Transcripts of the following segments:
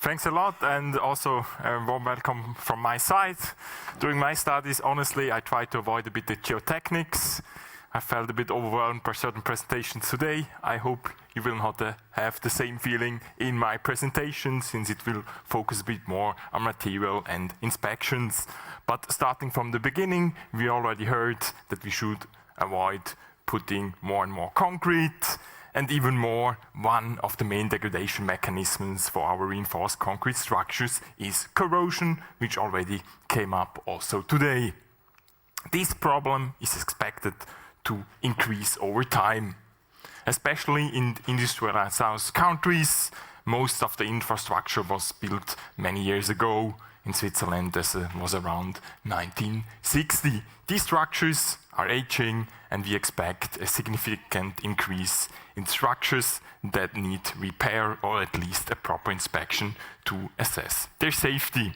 Thanks a lot, and also a warm welcome from my side. During my studies, honestly, I tried to avoid a bit the geotechnics. I felt a bit overwhelmed by certain presentations today. I hope you will not have the same feeling in my presentation, since it will focus a bit more on material and inspections. But starting from the beginning, we already heard that we should avoid putting more and more concrete, and even more, one of the main degradation mechanisms for our reinforced concrete structures is corrosion, which already came up also today. This problem is expected to increase over time, especially in industrialized countries. Most of the infrastructure was built many years ago. In Switzerland, this was around 1960. These structures are aging, and we expect a significant increase in structures that need repair or at least a proper inspection to assess their safety.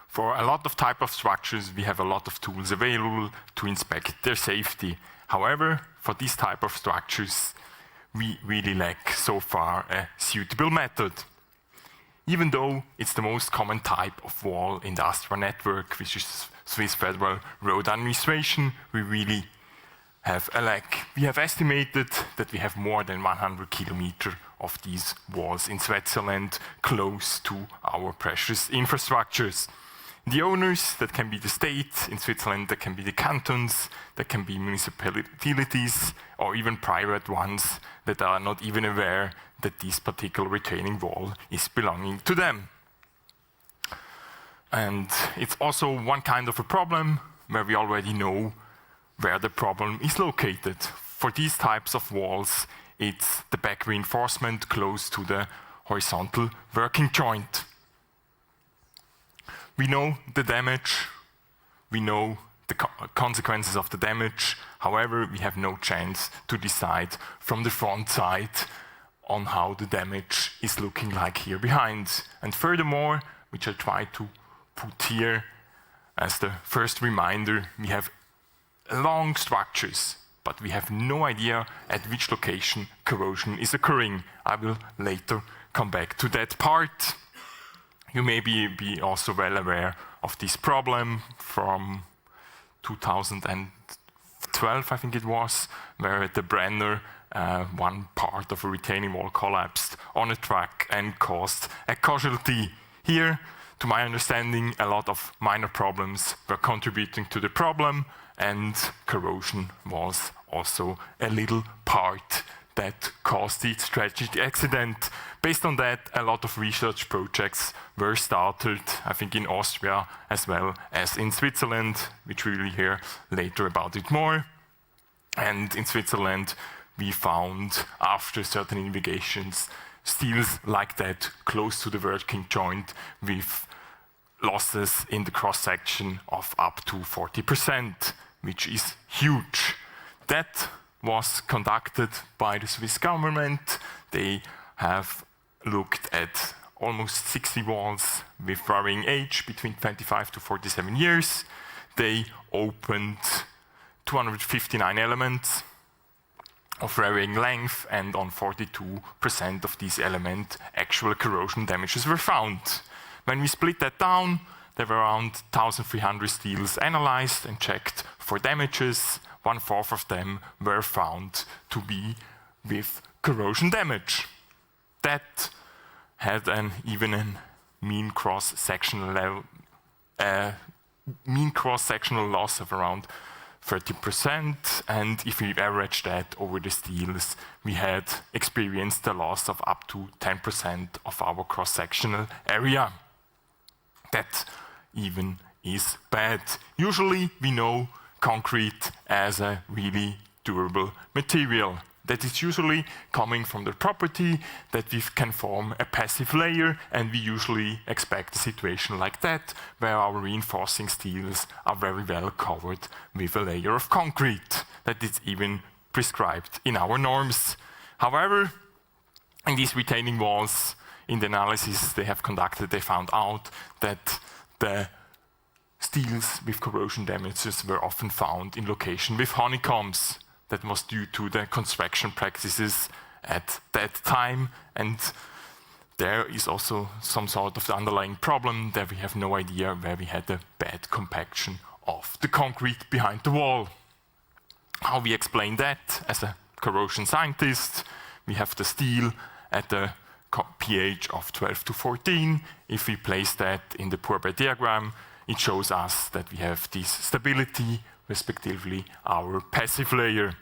For a lot of type of structures, we have a lot of tools available to inspect their safety. However, for this type of structures, we really lack so far a suitable method. Even though it's the most common type of wall in the ASTRA network, which is Swiss Federal Road Administration, we really have a lack. We have estimated that we have more than 100 kilometers of these walls in Switzerland close to our precious infrastructures. The owners, that can be the state in Switzerland, that can be the cantons, that can be municipalities, or even private ones that are not even aware that this particular retaining wall is belonging to them. And it's also one kind of a problem where we already know where the problem is located. For these types of walls, it's the back reinforcement close to the horizontal working joint. We know the damage, we know the consequences of the damage. However, we have no chance to decide from the front side on how the damage is looking like here behind. And furthermore, which I try to put here as the first reminder, we have long structures, but we have no idea at which location corrosion is occurring. I will later come back to that part. You may be also well aware of this problem from 2012, I think it was, where at the Brenner, one part of a retaining wall collapsed on a track and caused a casualty. Here, to my understanding, a lot of minor problems were contributing to the problem, and corrosion was also a little part that caused the tragic accident. Based on that, a lot of research projects were started, I think in Austria as well as in Switzerland, which we will hear later about it more. And in Switzerland, we found, after certain investigations, steels like that close to the working joint with losses in the cross-section of up to 40%, which is huge. That was conducted by the Swiss government. They have looked at almost 60 walls with varying age between 25 to 47 years. They opened 259 elements of varying length, and on 42% of these elements, actual corrosion damages were found. When we split that down, there were around 1,300 steels analyzed and checked for damages. 1/4 of them were found to be with corrosion damage. That had even a mean cross-sectional loss of around 30%, and if we average that over the steels, we had experienced the loss of up to 10% of our cross-sectional area. That even is bad. Usually we know concrete as a really durable material. That is usually coming from the property that we can form a passive layer, and we usually expect a situation like that, where our reinforcing steels are very well covered with a layer of concrete. That is even prescribed in our norms. However, in these retaining walls, in the analysis they have conducted, they found out that the steels with corrosion damages were often found in location with honeycombs. That was due to the construction practices at that time, and there is also some sort of the underlying problem that we have no idea where we had a bad compaction of the concrete behind the wall. How we explain that as a corrosion scientist? We have the steel at a pH of 12 to 14. If we place that in the pour bed diagram, it shows us that we have this stability, respectively our passive layer.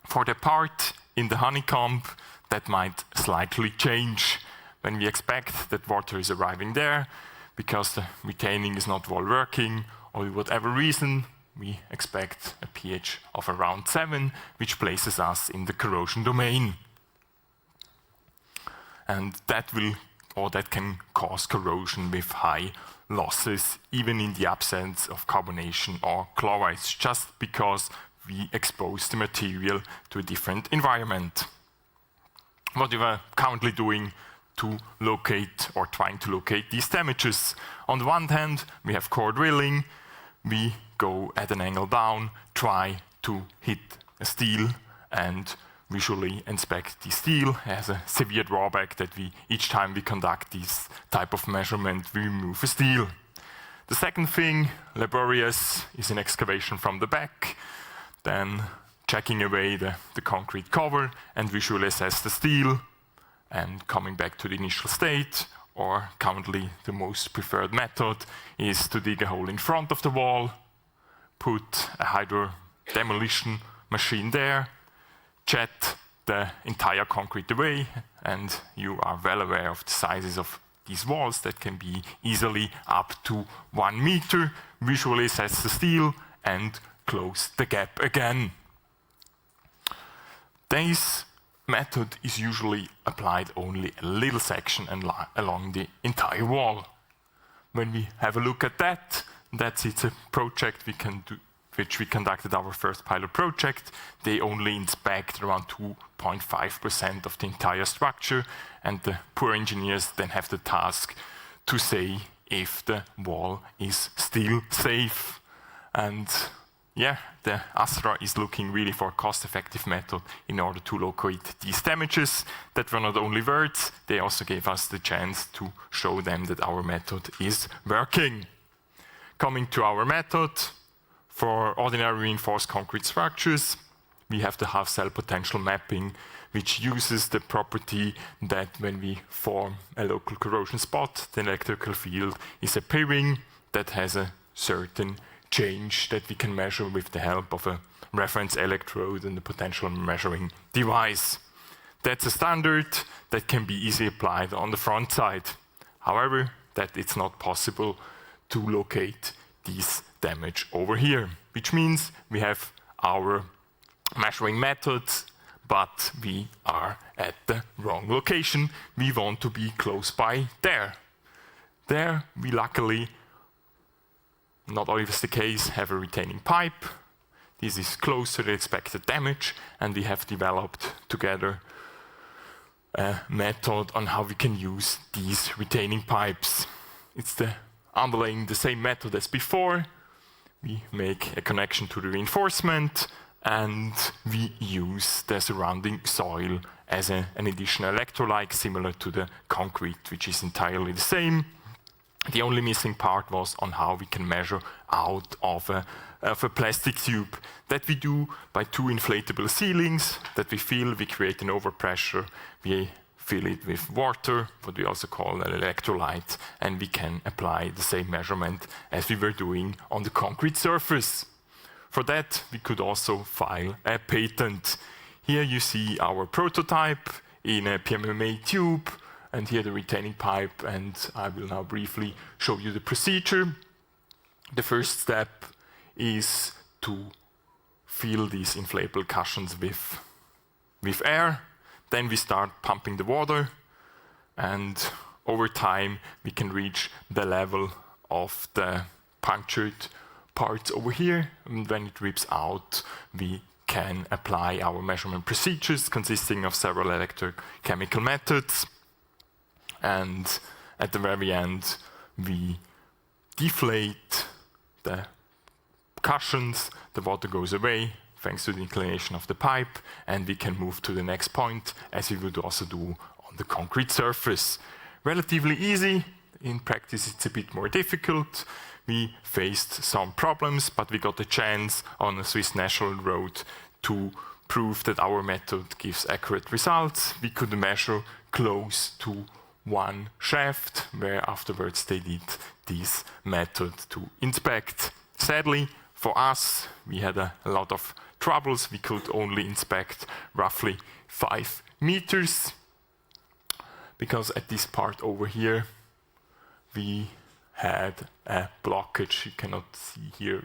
For the part in the honeycomb, that might slightly change. When we expect that water is arriving there, because the retaining is not well working, or whatever reason, we expect a pH of around 7, which places us in the corrosion domain. And that can cause corrosion with high losses, even in the absence of carbonation or chlorides, just because we expose the material to a different environment. What we are currently doing to locate or trying to locate these damages. On the one hand, we have core drilling. We go at an angle down, try to hit a steel, and visually inspect the steel. It has a severe drawback that each time we conduct this type of measurement, we remove a steel. The second thing, laborious, is an excavation from the back, then checking away the concrete cover and visually assess the steel, and coming back to the initial state, or currently the most preferred method is to dig a hole in front of the wall, put a hydro demolition machine there, jet the entire concrete away, and you are well aware of the sizes of these walls that can be easily up to 1 meter, visually assess the steel and close the gap again. This method is usually applied only a little section along the entire wall. When we have a look at that, it's a project we can do, which we conducted our first pilot project. They only inspect around 2.5% of the entire structure, and the poor engineers then have the task to say if the wall is still safe. And yeah, the ASTRA is looking really for a cost-effective method in order to locate these damages. That were not only words, they also gave us the chance to show them that our method is working. Coming to our method, for ordinary reinforced concrete structures, we have the half-cell potential mapping, which uses the property that when we form a local corrosion spot, the electrical field is appearing. That has a certain change that we can measure with the help of a reference electrode and a potential measuring device. That's a standard that can be easily applied on the front side. However, that it's not possible to locate this damage over here, which means we have our measuring methods, but we are at the wrong location. We want to be close by there. There, we luckily, not always the case, have a retaining pipe. This is close to the expected damage, and we have developed together a method on how we can use these retaining pipes. It's underlying the same method as before. We make a connection to the reinforcement, and we use the surrounding soil as an additional electrolyte, similar to the concrete, which is entirely the same. The only missing part was on how we can measure out of a plastic tube. That we do by 2 inflatable ceilings that we fill. We create an overpressure. We fill it with water, what we also call an electrolyte, and we can apply the same measurement as we were doing on the concrete surface. For that, we could also file a patent. Here you see our prototype in a PMMA tube, and here the retaining pipe, and I will now briefly show you the procedure. The first step is to fill these inflatable cushions with air. Then we start pumping the water, and over time we can reach the level of the punctured parts over here, and when it rips out, we can apply our measurement procedures consisting of several electrochemical methods. And at the very end, we deflate the cushions, the water goes away thanks to the inclination of the pipe, and we can move to the next point, as we would also do on the concrete surface. Relatively easy. In practice, it's a bit more difficult. We faced some problems, but we got a chance on a Swiss national road to prove that our method gives accurate results. We could measure close to one shaft, where afterwards they did this method to inspect. Sadly, for us, we had a lot of troubles. We could only inspect roughly 5 meters, because at this part over here, we had a blockage. You cannot see here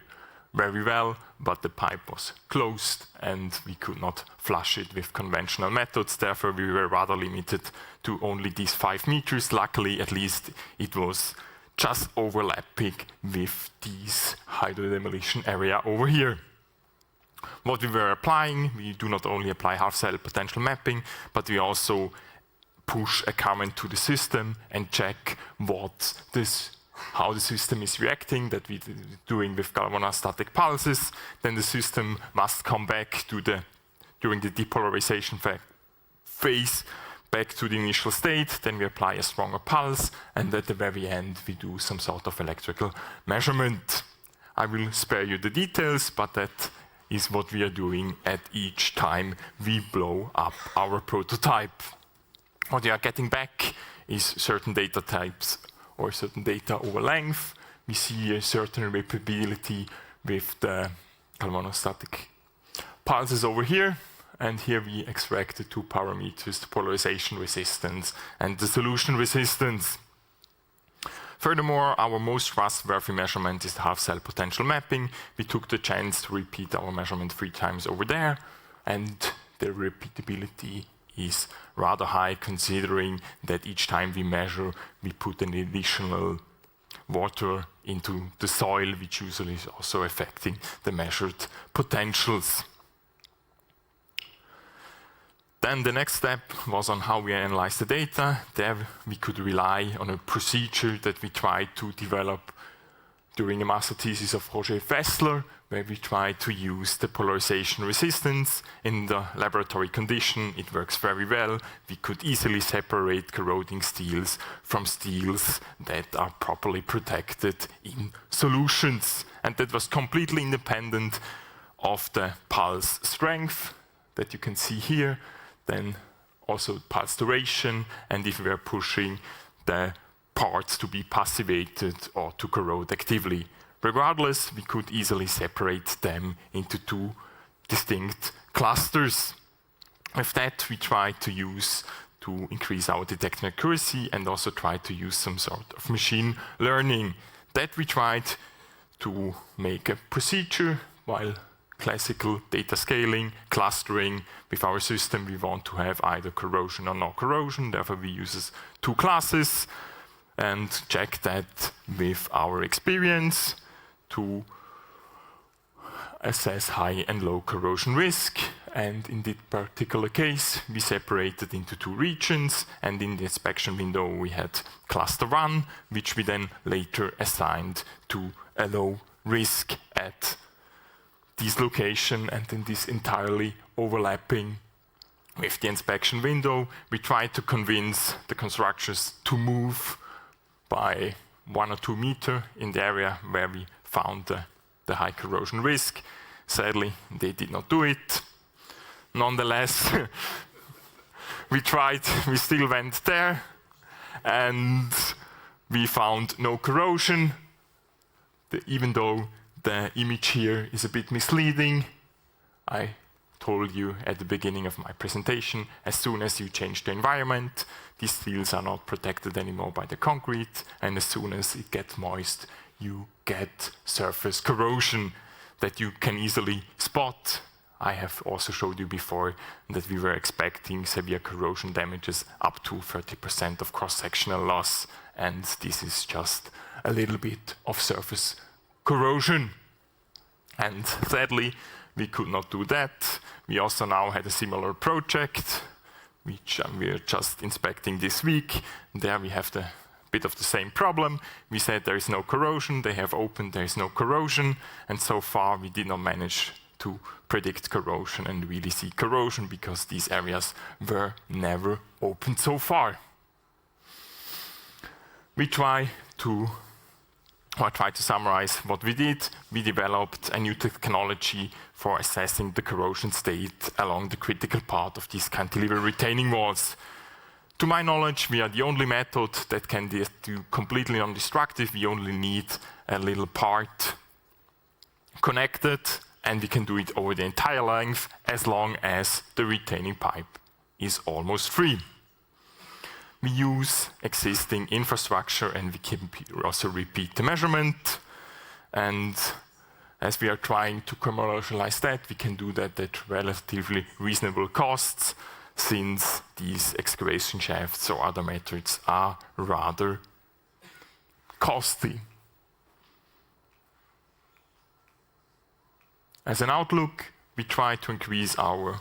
very well, but the pipe was closed and we could not flush it with conventional methods. Therefore, we were rather limited to only these 5 meters. Luckily, at least, it was just overlapping with this hydrodemolition area over here. What we were applying, we do not only apply half-cell potential mapping, but we also push a current to the system and check how the system is reacting, that we're doing with galvanostatic pulses. Then the system must come back during the depolarization phase, back to the initial state. Then we apply a stronger pulse, and at the very end, we do some sort of electrical measurement. I will spare you the details, but that is what we are doing at each time we blow up our prototype. What we are getting back is certain data types or certain data over length. We see a certain repeatability with the galvanostatic pulses over here. And here we extract the 2 parameters, the polarization resistance and the solution resistance. Furthermore, our most trustworthy measurement is the half-cell potential mapping. We took the chance to repeat our measurement 3 times over there, and the repeatability is rather high, considering that each time we measure, we put an additional water into the soil, which usually is also affecting the measured potentials. Then the next step was on how we analyze the data. There we could rely on a procedure that we tried to develop during a master thesis of Roger Pfändler, where we tried to use the polarization resistance. In the laboratory condition, it works very well. We could easily separate corroding steels from steels that are properly protected in solutions. And that was completely independent of the pulse strength that you can see here, then also pulse duration, and if we are pushing the parts to be passivated or to corrode actively. Regardless, we could easily separate them into 2 distinct clusters. With that, we tried to increase our detection accuracy and also try to use some sort of machine learning. That we tried to make a procedure while classical data scaling, clustering. With our system, we want to have either corrosion or no corrosion. Therefore, we use 2 classes and check that with our experience to assess high and low corrosion risk. And in this particular case, we separated into 2 regions, and in the inspection window we had cluster 1, which we then later assigned to a low risk at this location, and in this entirely overlapping with the inspection window. We tried to convince the constructors to move by 1 or 2 meters in the area where we found the high corrosion risk. Sadly, they did not do it. Nonetheless, we still went there, and we found no corrosion, even though the image here is a bit misleading. I told you at the beginning of my presentation, as soon as you change the environment, these steels are not protected anymore by the concrete, and as soon as it gets moist, you get surface corrosion that you can easily spot. I have also showed you before that we were expecting severe corrosion damages up to 30% of cross-sectional loss, and this is just a little bit of surface corrosion. And sadly, we could not do that. We also now had a similar project, which we are just inspecting this week. There we have the bit of the same problem. We said there is no corrosion. They have opened, there is no corrosion. And so far, we did not manage to predict corrosion and really see corrosion, because these areas were never opened so far. I try to summarize what we did. We developed a new technology for assessing the corrosion state along the critical part of these cantilever retaining walls. To my knowledge, we are the only method that can do completely non-destructive. We only need a little part connected, and we can do it over the entire length as long as the retaining pipe is almost free. We use existing infrastructure, and we can also repeat the measurement. And as we are trying to commercialize that, we can do that at relatively reasonable costs, since these excavation shafts or other methods are rather costly. As an outlook, we try to increase our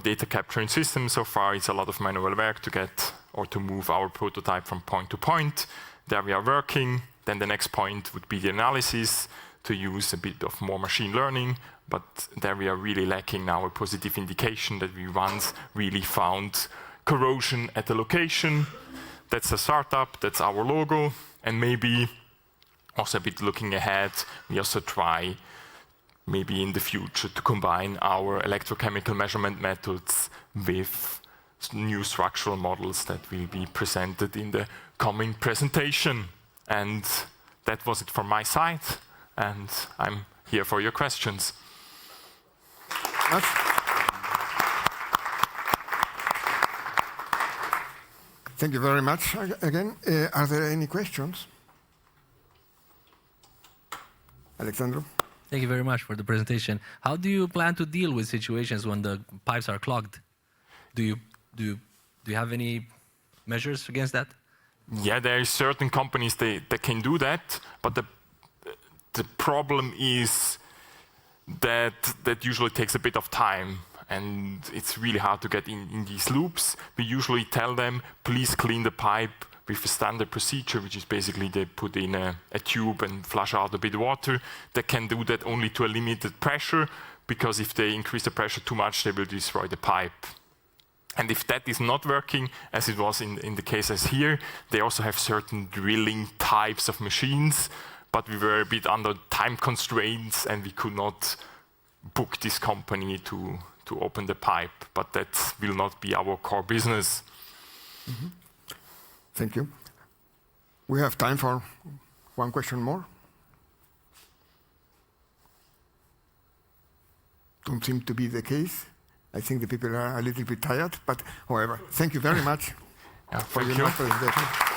data capturing system. So far, it's a lot of manual work to get or to move our prototype from point to point. There we are working. Then the next point would be the analysis, to use a bit of more machine learning. But there we are really lacking now a positive indication that we once really found corrosion at the location. That's a startup, that's our logo. And maybe also a bit looking ahead, we also try maybe in the future to combine our electrochemical measurement methods with new structural models that will be presented in the coming presentation. And that was it from my side, and I'm here for your questions. Thank you very much again. Are there any questions? Alexandro? Thank you very much for the presentation. How do you plan to deal with situations when the pipes are clogged? Do you have any measures against that? Yeah, there are certain companies that can do that, but the problem is that usually takes a bit of time, and it's really hard to get in these loops. We usually tell them, please clean the pipe with a standard procedure, which is basically they put in a tube and flush out a bit of water. They can do that only to a limited pressure, because if they increase the pressure too much, they will destroy the pipe. And if that is not working, as it was in the case as here, they also have certain drilling types of machines, but we were a bit under time constraints, and we could not book this company to open the pipe, but that will not be our core business. Mm-hmm. Thank you. We have time for one question more. Don't seem to be the case. I think the people are a little bit tired, but however, thank you very much Yeah, for thank your you. presentation.